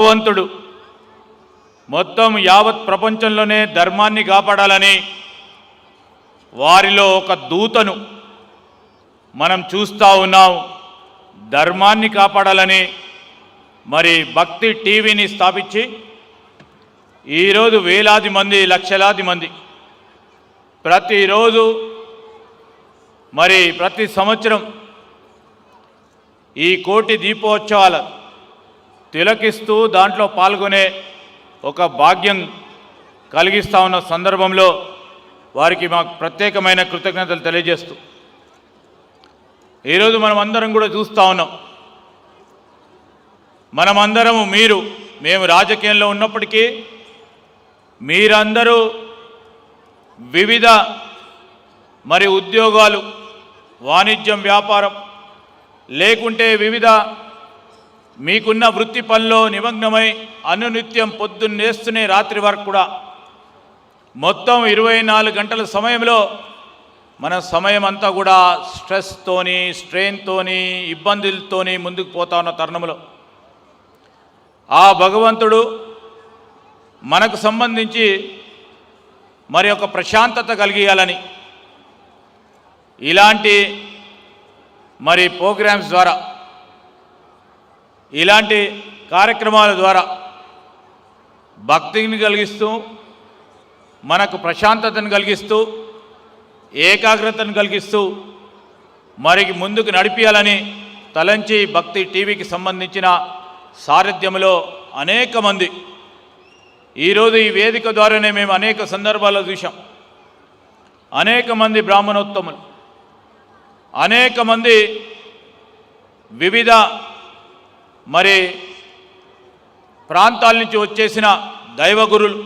భగవంతుడు మొత్తం యావత్ ప్రపంచంలోనే ధర్మాన్ని కాపాడాలని వారిలో ఒక దూతను మనం చూస్తూ ఉన్నాం. ధర్మాన్ని కాపాడాలని మరి భక్తి టీవీని స్థాపించి ఈరోజు వేలాది మంది లక్షలాది మంది ప్రతిరోజు మరి ప్రతి సంవత్సరం ఈ కోటి దీపోత్సవాల తిలకిస్తూ దాంట్లో పాల్గొనే ఒక భాగ్యం కలిగిస్తూ ఉన్న సందర్భంలో వారికి మాకు ప్రత్యేకమైన కృతజ్ఞతలు తెలియజేస్తూ ఈరోజు మనమందరం కూడా చూస్తూ ఉన్నాం. మనమందరము మేము రాజకీయంలో ఉన్నప్పటికీ మీరందరూ వివిధ మరి ఉద్యోగాలు, వాణిజ్యం, వ్యాపారం లేకుంటే వివిధ మీకున్న వృత్తి పనిలో నిమగ్నమై అనునిత్యం పొద్దున్నేస్తూనే రాత్రి వరకు కూడా మొత్తం 24 గంటల సమయంలో మన సమయం అంతా కూడా స్ట్రెస్తోని, స్ట్రెయిన్తోని, ఇబ్బందులతోని ముందుకు పోతా ఉన్న తరుణంలో ఆ భగవంతుడు మనకు సంబంధించి మరి ఒక ప్రశాంతత కలిగియాలని ఇలాంటి మరి ప్రోగ్రామ్స్ ద్వారా, ఇలాంటి కార్యక్రమాల ద్వారా భక్తిని కలిగిస్తూ, మనకు ప్రశాంతతను కలిగిస్తూ, ఏకాగ్రతను కలిగిస్తూ మరి ముందుకు నడిపించాలని తలంచి భక్తి టీవీకి సంబంధించిన సారథ్యంలో అనేక మంది ఈరోజు ఈ వేదిక ద్వారానే మేము అనేక సందర్భాల్లో చూసాం. అనేక మంది బ్రాహ్మణోత్తములు, అనేక మంది వివిధ మరి ప్రాంతాల నుంచి వచ్చేసిన దైవగురులు,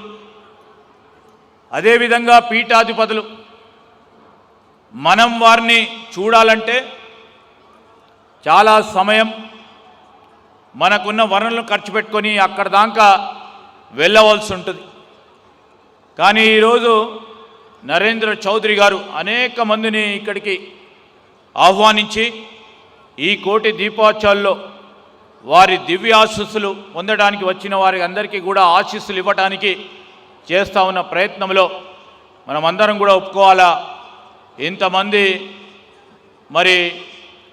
అదేవిధంగా పీఠాధిపతులు, మనం వారిని చూడాలంటే చాలా సమయం, మనకున్న వనరులను ఖర్చు పెట్టుకొని అక్కడ దాకా వెళ్ళవలసి ఉంటుంది. కానీ ఈరోజు నరేంద్ర చౌదరి గారు అనేక మందిని ఇక్కడికి ఆహ్వానించి ఈ కోటి దీపోత్సవాల్లో వారి దివ్య ఆశీస్సులు పొందడానికి వచ్చిన వారి అందరికీ కూడా ఆశీస్సులు ఇవ్వడానికి చేస్తూ ఉన్న ప్రయత్నంలో మనమందరం కూడా ఒప్పుకోవాలా. ఇంతమంది మరి